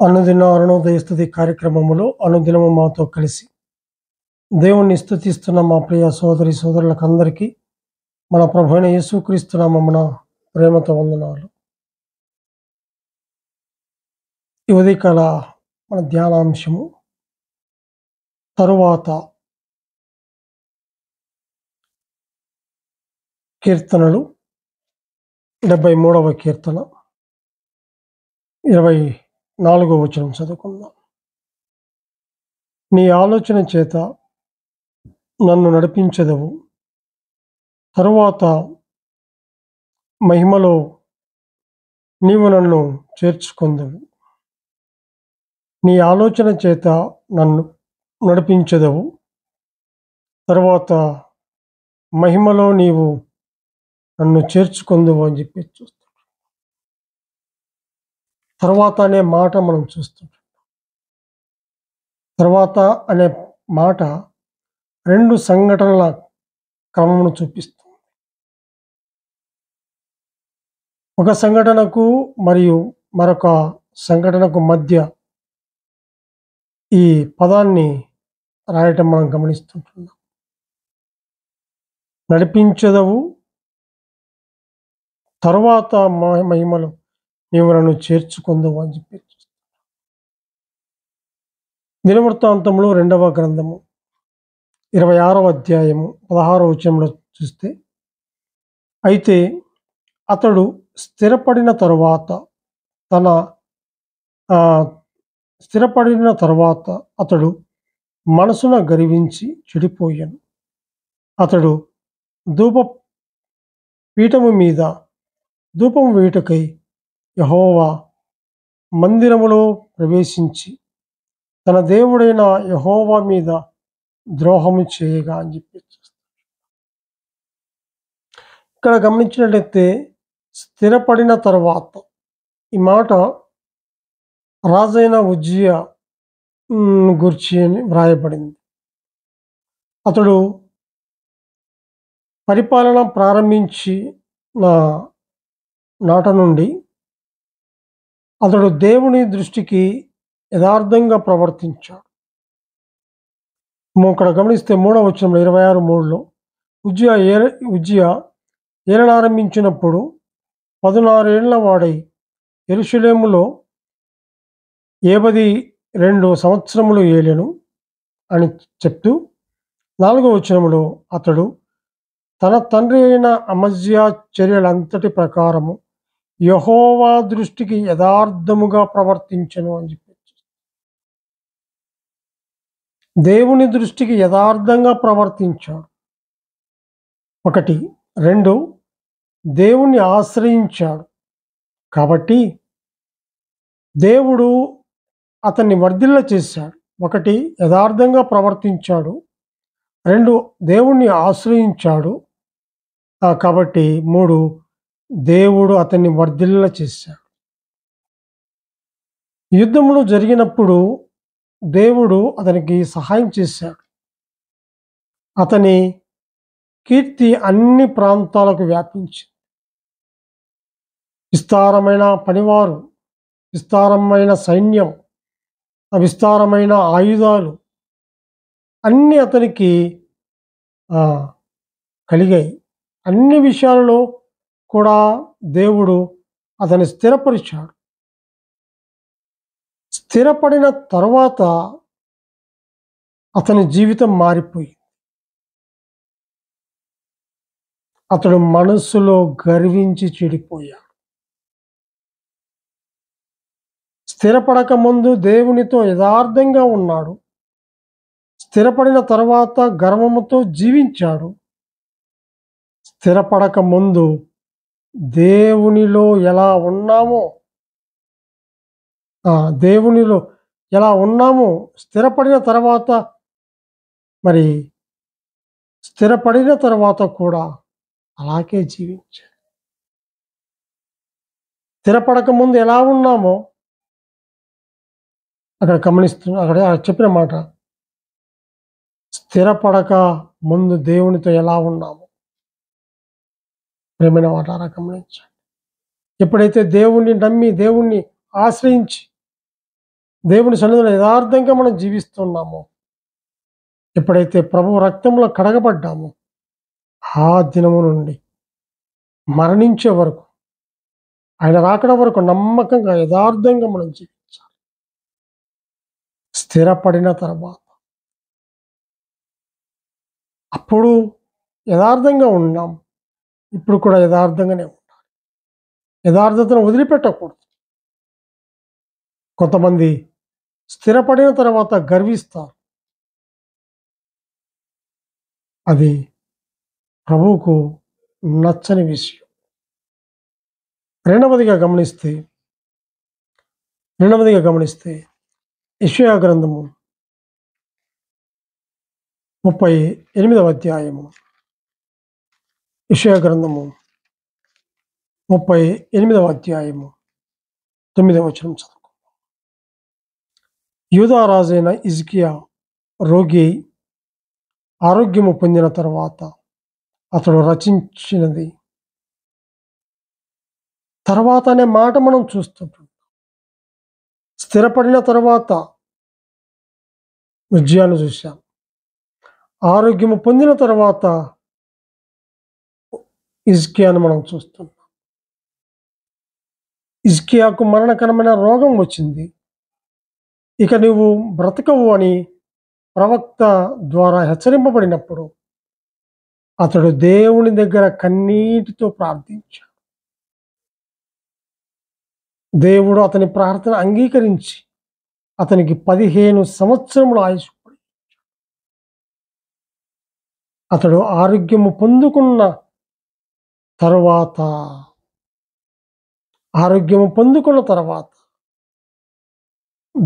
అనుదిన అరుణోదయ స్తుతి కార్యక్రమములో అనుదినము మాతో కలిసి దేవుణ్ణి స్తుతిస్తున్న మా ప్రియ సోదరి సోదరులకందరికీ మన ప్రభువైన యేసుక్రీస్తు నామమున ప్రేమతో వందనాలు. ఈ ఉదయకాల మన ధ్యానాంశము తరువాత కీర్తనలు 73వ కీర్తన 24వ వచనం చదువుకుందాం. నీ ఆలోచన చేత నన్ను నడిపించెదవు, తరువాత మహిమలో నీవు నన్ను చేర్చుకొందువు. నీ ఆలోచన చేత నన్ను నడిపించెదవు, తరువాత మహిమలో నీవు నన్ను చేర్చుకొందువు అని చెప్పి చూస్తాం. తర్వాత అనే మాట మనం చూస్తుంటాం. తర్వాత అనే మాట రెండు సంఘటనల క్రమమును చూపిస్తుంది. ఒక సంఘటనకు మరియు మరొక సంఘటనకు మధ్య ఈ పదాన్ని రాయటం మనం గమనిస్తుంటున్నాం. నడిపించెదవు, తరువాత మహిమలో నీవు నన్ను చేర్చుకొందువు అని చెప్పి దినవృత్తాంతములు 2వ గ్రంథము 26వ అధ్యాయము 16వ వచనంలో చూస్తే, అయితే అతడు స్థిరపడిన తరువాత అతడు మనసున గర్వించి చెడిపోయాను. అతడు పీఠము మీద ధూపం వేయుటకై యెహోవా మందిరములో ప్రవేశించి తన దేవుడైన యెహోవా మీద ద్రోహము చేయగా అని చెప్పి ఇక్కడ గమనించినట్లయితే స్థిరపడిన తరువాత ఈ మాట రాజైన ఉజ్జియా గురించి అని వ్రాయబడింది. అతడు పరిపాలన ప్రారంభించి నాట నుండి అతడు దేవుని దృష్టికి యథార్థంగా ప్రవర్తించాడు. ఇక్కడ గమనిస్తే 3వ వచనంలో 26:3లో ఉజ్జియా ఏలనారంభించినప్పుడు 16 ఏళ్ల వాడై యెరూషలేములో 52 సంవత్సరములు ఏలెను అని చెప్తూ 4వ వచనంలో అతడు తన తండ్రి అయిన అమజ్యా చర్యలంతటి ప్రకారము యెహోవా దృష్టికి యథార్థముగా ప్రవర్తించెను అని చెప్పి దేవుని దృష్టికి యథార్థంగా ప్రవర్తించాడు. 1. 2 దేవుణ్ణి ఆశ్రయించాడు కాబట్టి దేవుడు అతన్ని వర్ధిల్ల చేశాడు. 1 యథార్థంగా ప్రవర్తించాడు, 2 దేవుణ్ణి ఆశ్రయించాడు కాబట్టి 3 దేవుడు అతన్ని వర్ధిల్ల చేశాడు. యుద్ధములు జరిగినప్పుడు దేవుడు అతనికి సహాయం చేశాడు. అతని కీర్తి అన్ని ప్రాంతాలకు వ్యాపించింది. విస్తారమైన పనివారు, విస్తారమైన సైన్యం, విస్తారమైన ఆయుధాలు అన్నీ అతనికి కలిగాయి. అన్ని విషయాలలో కూడా దేవుడు అతన్ని స్థిరపరిచాడు. స్థిరపడిన తరువాత అతని జీవితం మారిపోయింది. అతడు మనస్సులో గర్వించి చెడిపోయాడు. స్థిరపడక ముందు దేవునితో యథార్థంగా ఉన్నాడు. స్థిరపడిన తరువాత గర్వముతో జీవించాడు. స్థిరపడక ముందు దేవునిలో ఎలా ఉన్నామో స్థిరపడిన తర్వాత కూడా అలాగే జీవించాడు. స్థిరపడక ముందు ఎలా ఉన్నామో అక్కడ చెప్పిన మాట, స్థిరపడక ముందు దేవునితో ఎలా ఉన్నామో ప్రేమైన వాటారా గమనించండి. ఎప్పుడైతే దేవుణ్ణి నమ్మి దేవుణ్ణి ఆశ్రయించి దేవుని సన్నిధిలో యథార్థంగా మనం జీవిస్తున్నామో, ఎప్పుడైతే ప్రభు రక్తంలో కడగబడ్డామో, ఆ దినము నుండి మరణించే వరకు, ఆయన రాకడ వరకు నమ్మకంగా యథార్థంగా మనం జీవించాలి. స్థిరపడిన తర్వాత అప్పుడు యథార్థంగా ఉన్నాం, ఇప్పుడు కూడా యథార్థంగానే ఉండాలి. యథార్థతను వదిలిపెట్టకూడదు. కొంతమంది స్థిరపడిన తర్వాత గర్విస్తారు. అది ప్రభువుకు నచ్చని విషయం. రెండవదిగా గమనిస్తే యెషయా గ్రంథము 38వ అధ్యాయము. యెషయా గ్రంథము 38వ అధ్యాయము 9వ వచనం చదువు. యూదా రాజైన హిజ్కియా రోగి ఆరోగ్యము పొందిన తర్వాత అతడు రచించినది తర్వాత అనే మాట మనం చూస్తుంటాం. స్థిరపడిన తర్వాత విజయాన్ని చూశాం. ఆరోగ్యము పొందిన తర్వాత హిజ్కియాను మనం చూస్తున్నాం. హిజ్కియాకు మరణకరమైన రోగం వచ్చింది. ఇక నువ్వు బ్రతకవు అని ప్రవక్త ద్వారా హెచ్చరింపబడినప్పుడు అతడు దేవుని దగ్గర కన్నీటితో ప్రార్థించాడు. దేవుడు అతని ప్రార్థన అంగీకరించి అతనికి 15 సంవత్సరముల ఆయుష్. అతడు ఆరోగ్యము పొందుకున్న తర్వాత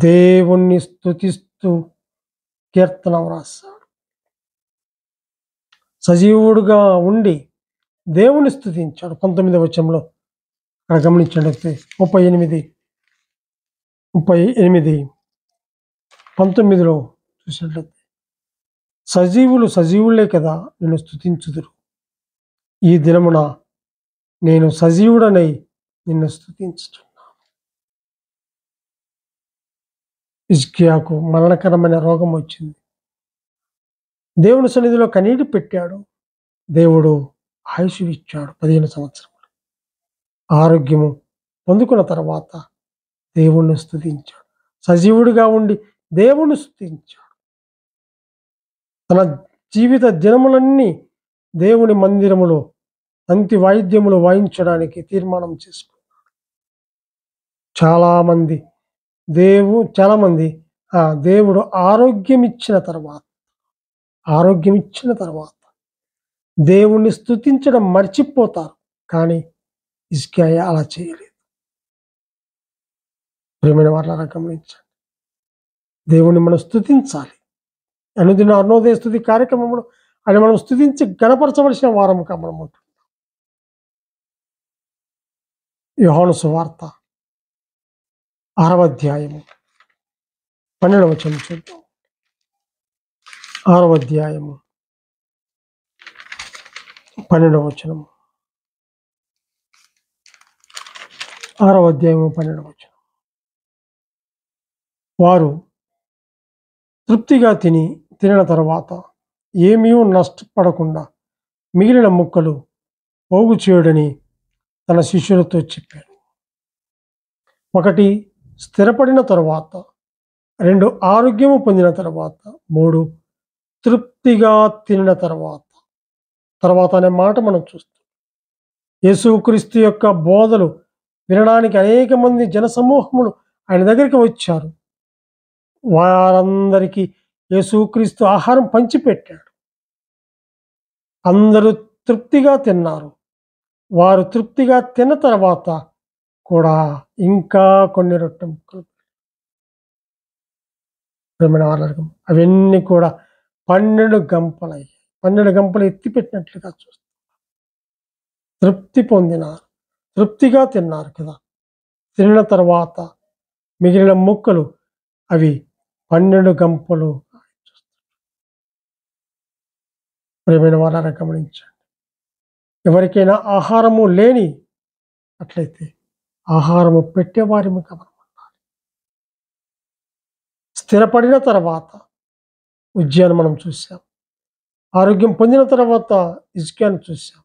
దేవుణ్ణి స్తుతిస్తూ కీర్తన వ్రాసాడు. సజీవుడుగా ఉండి దేవుని స్తుతించాడు. 19వ వచనంలో అక్కడ గమనించినట్లయితే 19లో చూసినట్లయితే సజీవులే కదా నిన్ను స్తుతించుదురు. ఈ దినమున నేను సజీవుడనై నిన్ను స్తుతించుచున్నాను. హిజ్కియాకు మరణకరమైన రోగం వచ్చింది. దేవుని సన్నిధిలో కన్నీటి పెట్టాడు. దేవుడు ఆయుష్ ఇచ్చాడు 15 సంవత్సరములు. ఆరోగ్యము పొందుకున్న తర్వాత దేవుణ్ణి స్తుతించాడు. సజీవుడిగా ఉండి దేవుణ్ణి స్తుతించాడు. తన జీవిత దినములన్నీ దేవుని మందిరములో తంతి వాయిద్యములు వాయించడానికి తీర్మానం చేసుకున్నాడు. చాలామంది దేవుడు ఆరోగ్యం ఇచ్చిన తర్వాత దేవుణ్ణి స్తుతించడం మర్చిపోతారు. కానీ హిజ్కియా అలా చేయలేదు. ప్రియమైన వారలారా గమనించండి. దేవుణ్ణి మనం స్తుతించాలి. అనుదిన అరుణోదయ స్తుతి కార్యక్రమంలో ఆయన మనం స్తుతించి గణపరచవలసిన వారముగా మనం ఉంటున్నాం. యోహాను సువార్త 6వ అధ్యాయము 12వ వచనం చూద్దాం. 6వ అధ్యాయము 12వ వచనం. 6వ అధ్యాయము 12వ వచనం. వారు తృప్తిగా తినిన తర్వాత ఏమీ నష్టపడకుండా మిగిలిన ముక్కలు పోగు చేయడని తన శిష్యులతో చెప్పాడు. 1 స్థిరపడిన తరువాత, 2 ఆరోగ్యము పొందిన తర్వాత, 3 తృప్తిగా తినిన తర్వాత అనే మాట మనం చూస్తాం. యేసుక్రీస్తు యొక్క బోధలు వినడానికి అనేక మంది జనసమూహములు ఆయన దగ్గరికి వచ్చారు. వారందరికీ యేసుక్రీస్తు ఆహారం పంచిపెట్టాడు. అందరూ తృప్తిగా తిన్నారు. వారు తృప్తిగా తిన్న తర్వాత కూడా ఇంకా కొన్ని రొట్టె ముక్కలు, అవన్నీ కూడా 12 గంపలయ్యాయి. 12 గంపలు ఎత్తిపెట్టినట్లుగా చూస్తారు. తృప్తిగా తిన్నారు కదా. తిన్న తర్వాత మిగిలిన ముక్కలు అవి 12 గంపలు. ప్రియమైన వారలారా గమనించండి. ఎవరికైనా ఆహారము లేని అట్లయితే ఆహారము పెట్టేవారిని గమనించాలి. స్థిరపడిన తర్వాత ఉజ్జయాన్ని మనం చూసాం. ఆరోగ్యం పొందిన తర్వాత హిజ్కియాను చూసాం.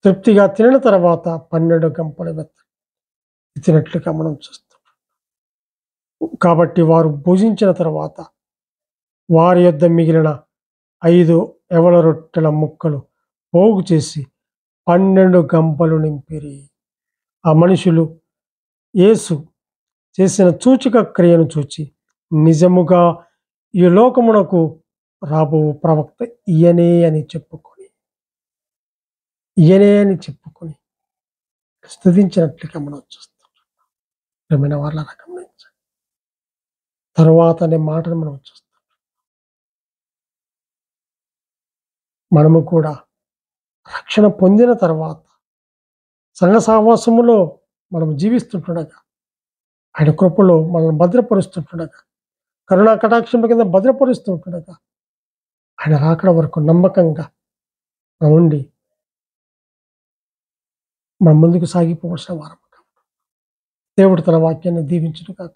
తృప్తిగా తినిన తర్వాత 12 గంపలు ఎత్తినట్లుగా మనం చూస్తాం. కాబట్టి వారు భుజించిన తర్వాత వారి యొద్ద మిగిలిన 5 యవల రొట్టెల ముక్కలు పోగు చేసి 12 గంపలు నింపిరి. ఆ మనుషులు యేసు చేసిన సూచక క్రియను చూచి నిజముగా ఈ లోకమునకు రాబో ప్రవక్త ఈయనే అని చెప్పుకొని స్తుతించినట్లుగా మనం చూస్తాం. ప్రియమైన వాళ్ళ గమనించండి. తరువాత అనే మాటను మనం చూస్తాం. మనము కూడా రక్షణ పొందిన తర్వాత సంఘ సహవాసములో మనం జీవిస్తుంటుండగా, ఆయన కృపలో మనల్ని భద్రపరుస్తుంటుండగా, కరుణా కటాక్షం కింద భద్రపరుస్తుంటుండగా, ఆయన రాకడ వరకు నమ్మకంగా ఉండి మన ముందుకు సాగిపోవలసిన వారం. దేవుడు తన వాక్యాన్ని దీవించును గాక.